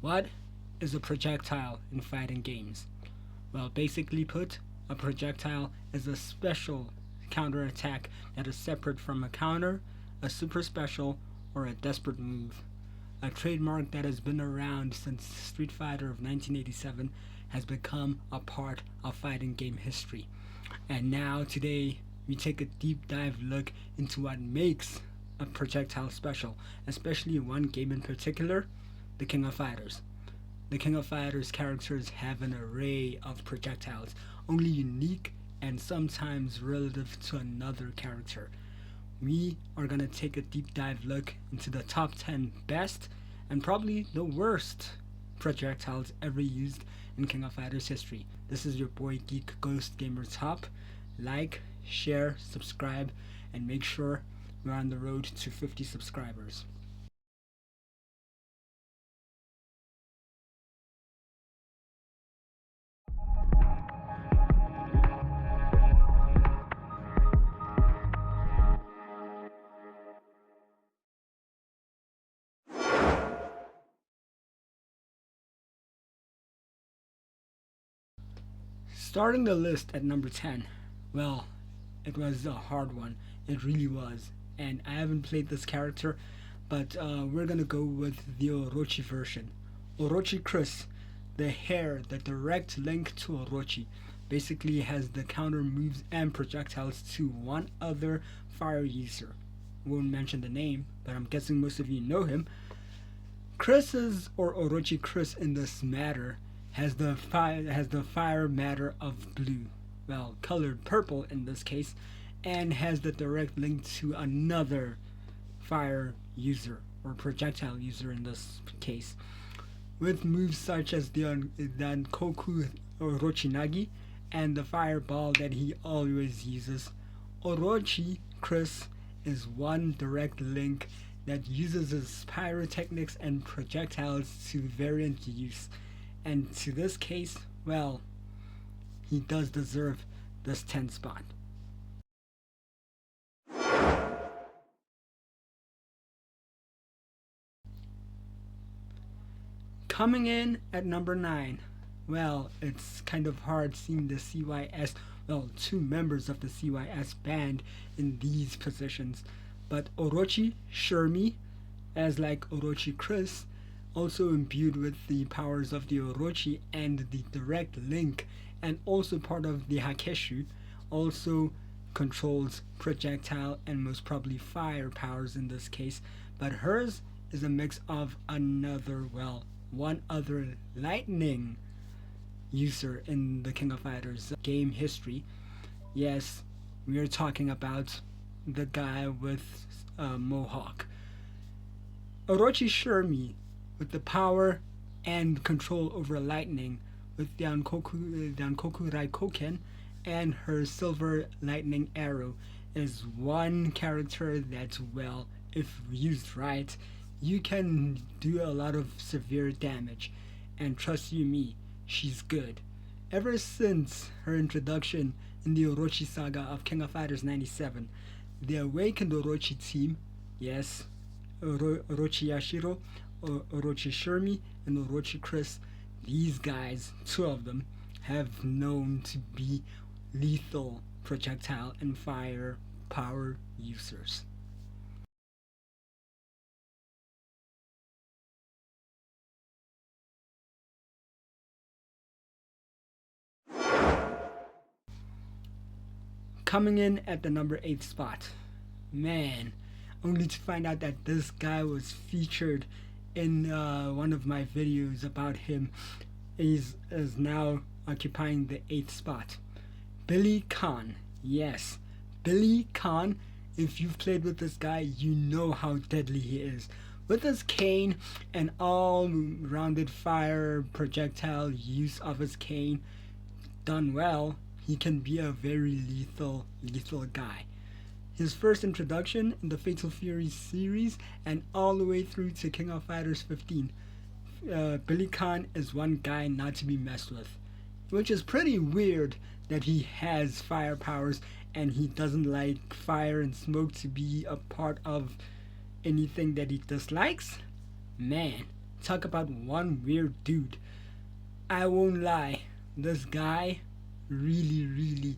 What is a projectile in fighting games? Well, basically put, a projectile is a special counterattack that is separate from a counter, a super special, or a desperate move. A trademark that has been around since Street Fighter of 1987 has become a part of fighting game history. And now, today, we take a deep dive look into what makes a projectile special, especially one game in particular, the King of Fighters. The King of Fighters characters have an array of projectiles, only unique and sometimes relative to another character. We are going to take a deep dive look into the top 10 best and probably the worst projectiles ever used in King of Fighters history. This is your boy GeekGhostGamerTop. Like, share, subscribe, and make sure we're on the road to 50 subscribers. Starting the list at number 10, well, it was a hard one. It really was. And I haven't played this character, but we're gonna go with the Orochi version. Orochi Chris, the hair, the direct link to Orochi, basically has the counter moves and projectiles to one other fire user. Won't mention the name, but I'm guessing most of you know him. Chris's, or Orochi Chris in this matter, has the fire matter of blue, well, colored purple in this case, and has the direct link to another fire user or projectile user in this case, with moves such as the Koku Orochinagi and the fireball that he always uses. Orochi Chris is one direct link that uses his pyrotechnics and projectiles to variant use. And to this case, well, he does deserve this 10th spot. Coming in at number 9, well, it's kind of hard seeing the CYS, well, two members of the CYS band in these positions, but Orochi Shermie, as like Orochi Chris, also imbued with the powers of the Orochi and the direct link, and also part of the Hakeshu, also controls projectile and most probably fire powers in this case, but hers is a mix of one other lightning user in the King of Fighters game history. Yes, we are talking about the guy with Mohawk. Orochi Shermie, with the power and control over lightning, with the Dankoku Raikoken and her silver lightning arrow, is one character that, well, if used right, you can do a lot of severe damage. And trust you me, she's good. Ever since her introduction in the Orochi saga of King of Fighters 97, the awakened Orochi team, yes, Orochi Yashiro, Orochi Shermie, and Orochi Chris, these guys, two of them, have known to be lethal projectile and fire power users. Coming in at the number 8 spot, man, only to find out that this guy was featured in one of my videos about him, is now occupying the 8th spot. Billy Khan. Yes, Billy Khan. If you've played with this guy, you know how deadly he is. With his cane and all-rounded fire projectile use of his cane done well, he can be a very lethal guy. His first introduction in the Fatal Fury series and all the way through to King of Fighters 15, Billy Khan is one guy not to be messed with, which is pretty weird that he has fire powers and he doesn't like fire and smoke to be a part of anything that he dislikes. Man, talk about one weird dude. I won't lie, this guy really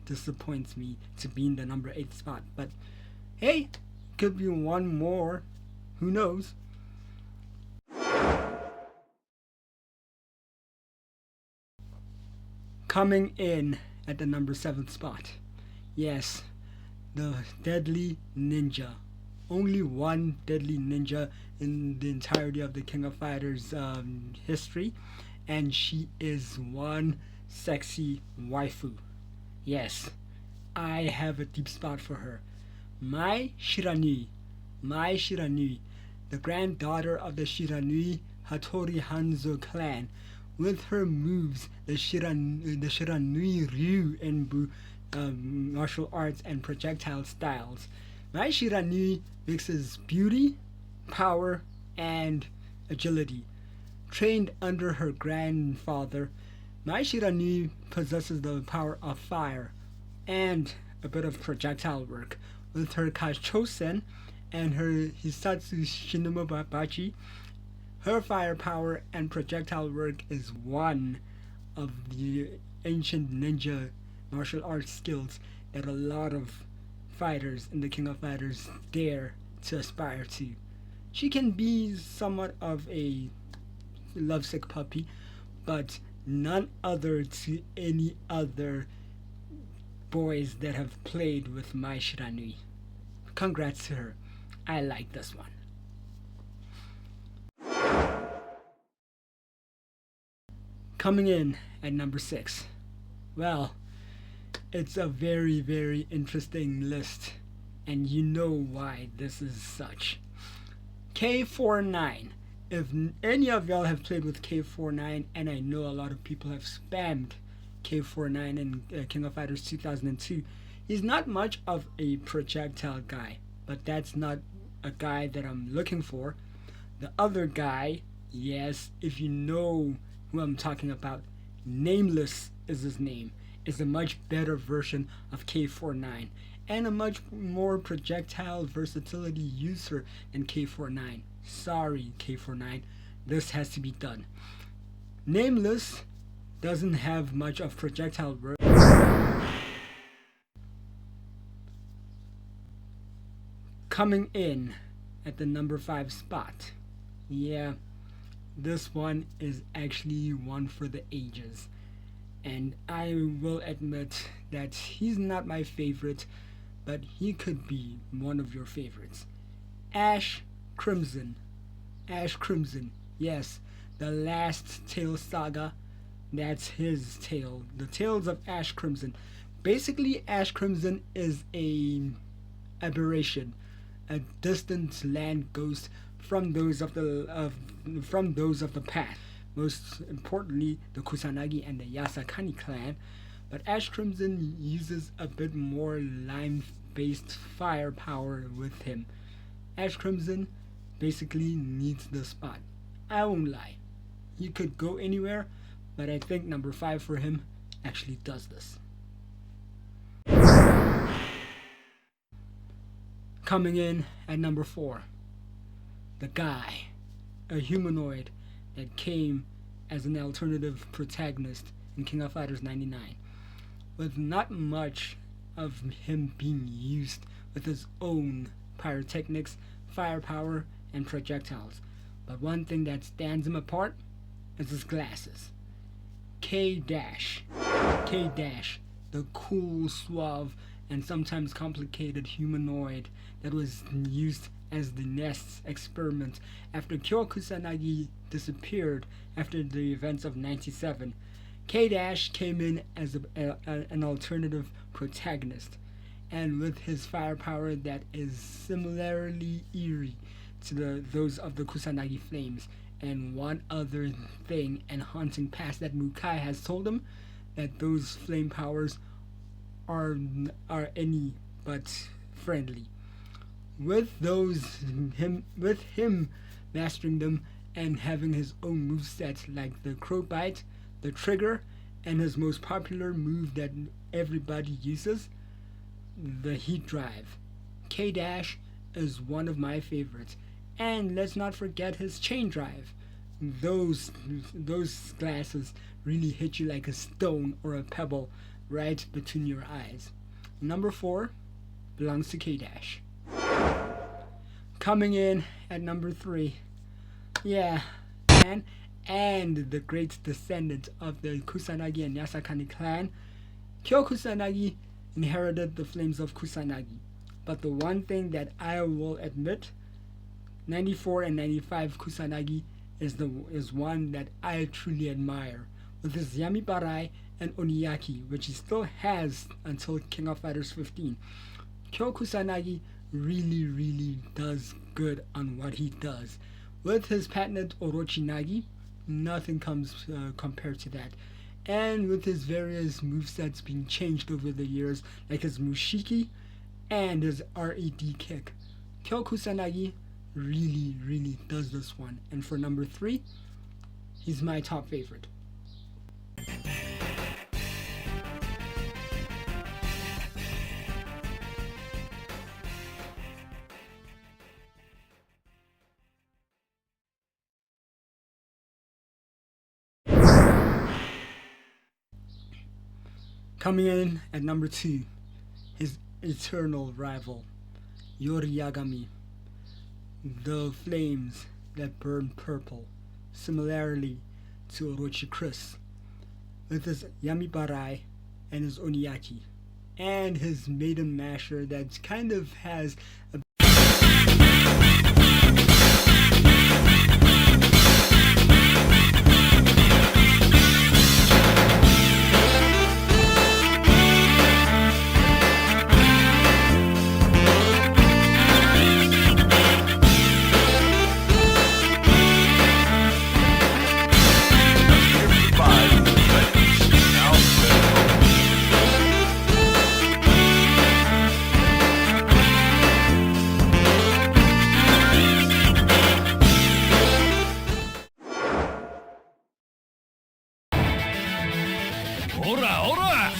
disappoints me to be in the number 8 spot. But hey, could be one more. Who knows? Coming in at the number 7 spot. Yes, the Deadly Ninja. Only one Deadly Ninja in the entirety of the King of Fighters history, and she is one sexy waifu. Yes, I have a deep spot for her. Mai Shiranui, the granddaughter of the Shiranui Hattori Hanzo clan, with her moves, the Shiranui Ryu Enbu martial arts and projectile styles. Mai Shiranui mixes beauty, power, and agility. Trained under her grandfather, Mai Shiranui possesses the power of fire and a bit of projectile work. With her Kachosen and her Hisatsu Shinomabachi, her firepower and projectile work is one of the ancient ninja martial arts skills that a lot of fighters in the King of Fighters dare to aspire to. She can be somewhat of a lovesick puppy, but none other to any other boys that have played with Mai Shiranui. Congrats to her. I like this one. Coming in at number 6. Well, it's a very interesting list, and you know why this is such. K49. If any of y'all have played with K49, and I know a lot of people have spammed K49 in King of Fighters 2002, he's not much of a projectile guy, but that's not a guy that I'm looking for. The other guy, yes, if you know who I'm talking about, Nameless is his name, is a much better version of K49 and a much more projectile versatility user than K49. Sorry, K49, this has to be done. Nameless doesn't have much of projectile work. Coming in at the number 5 spot. Yeah, this one is actually one for the ages. And I will admit that he's not my favorite, but he could be one of your favorites. Ash Crimson. Yes, the last Tale saga. That's his tale. The Tales of Ash Crimson. Basically, Ash Crimson is a aberration, a distant land ghost from those of the past. Most importantly, the Kusanagi and the Yasakani clan. But Ash Crimson uses a bit more lime-based firepower with him. Ash Crimson basically needs the spot. I won't lie. He could go anywhere, but I think number 5 for him actually does this. Coming in at number 4, the guy, a humanoid that came as an alternative protagonist in King of Fighters 99, with not much of him being used with his own pyrotechnics, firepower, and projectiles. But one thing that stands him apart is his glasses. K-Dash, the cool, suave, and sometimes complicated humanoid that was used as the Nest's experiment after Kyo Kusanagi disappeared after the events of 97. K-Dash came in as an alternative protagonist, and with his firepower that is similarly eerie to those of the Kusanagi flames. And one other thing and haunting past that Mukai has told him, that those flame powers are any but friendly. With him mastering them and having his own moveset like the Crow Bite, the Trigger, and his most popular move that everybody uses, the Heat Drive. K-Dash is one of my favorites, And let's not forget his chain drive. Those glasses really hit you like a stone or a pebble right between your eyes. Number 4 belongs to K-Dash. Coming in at number 3, yeah, and the great descendant of the Kusanagi and Yasakani clan, Kyo Kusanagi inherited the flames of Kusanagi. But the one thing that I will admit, 94 and 95 Kusanagi is one that I truly admire, with his Yamibarai and Oniyaki, which he still has until King of Fighters 15. Kyo Kusanagi really does good on what he does. With his patented Orochinagi, nothing comes compared to that. And with his various movesets being changed over the years, like his Mushiki and his RED kick, Kyo Kusanagi really does this one. And for number 3, he's my top favorite. Coming in at number 2, his eternal rival, Yoriyagami, the flames that burn purple, similarly to Orochi Chris, with his Yamibarai and his Oniyaki, and his Maiden Masher that kind of has a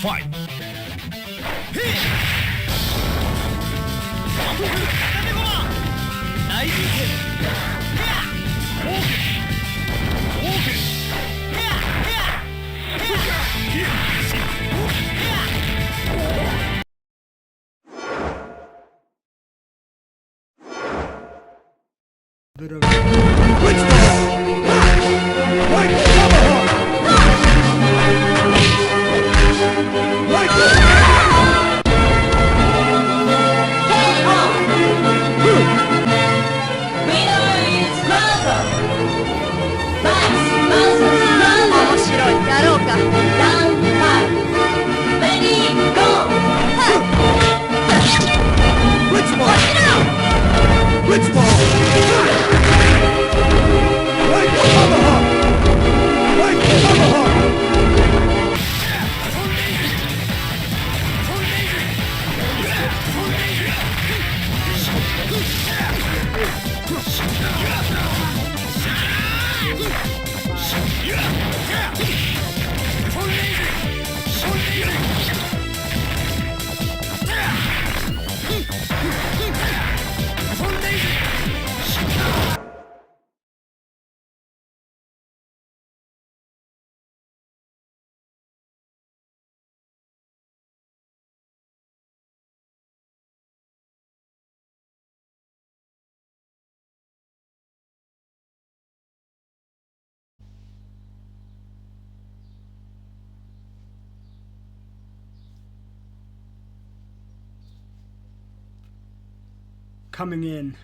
Fight! bit of coming in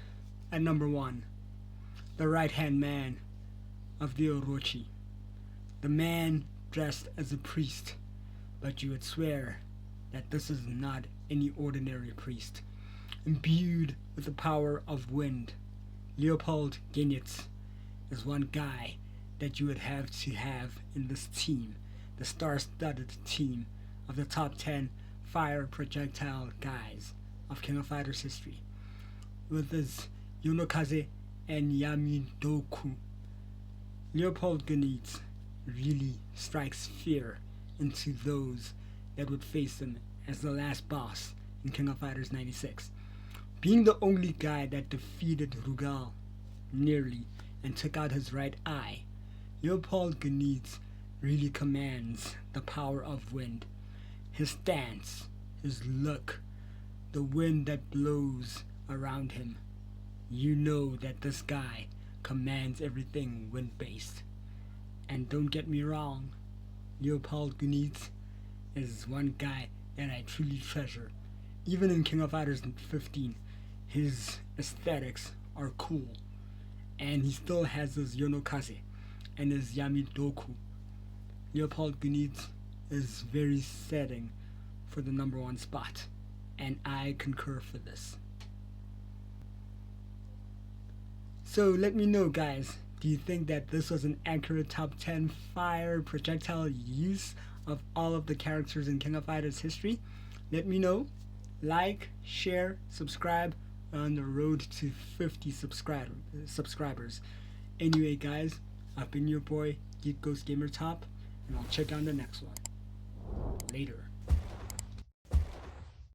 at number 1, the right-hand man of the Orochi. The man dressed as a priest, but you would swear that this is not any ordinary priest. Imbued with the power of wind, Leopold Genitz is one guy that you would have to have in this team, the star-studded team of the top 10 fire projectile guys of King of Fighters history. With his Yonokaze and Yamidoku, Leopold Genitz really strikes fear into those that would face him as the last boss in King of Fighters 96. Being the only guy that defeated Rugal nearly, and took out his right eye. Leopold Gnitz really commands the power of wind. His stance, his look, the wind that blows around him. You know that this guy commands everything wind-based. And don't get me wrong, Leopold Gnitz is one guy that I truly treasure. Even in King of Fighters 15, his aesthetics are cool. And he still has his Yonokaze and his Yamidoku. Leopold Gnitz is very setting for the number one spot. And I concur for this. So let me know, guys, do you think that this was an accurate top 10 fire projectile use of all of the characters in King of Fighters history? Let me know. Like, share, subscribe. We're on the road to 50 subscribers. Anyway, guys, I've been your boy, GeekGhostGamerTop, and I'll check you on the next one. Later.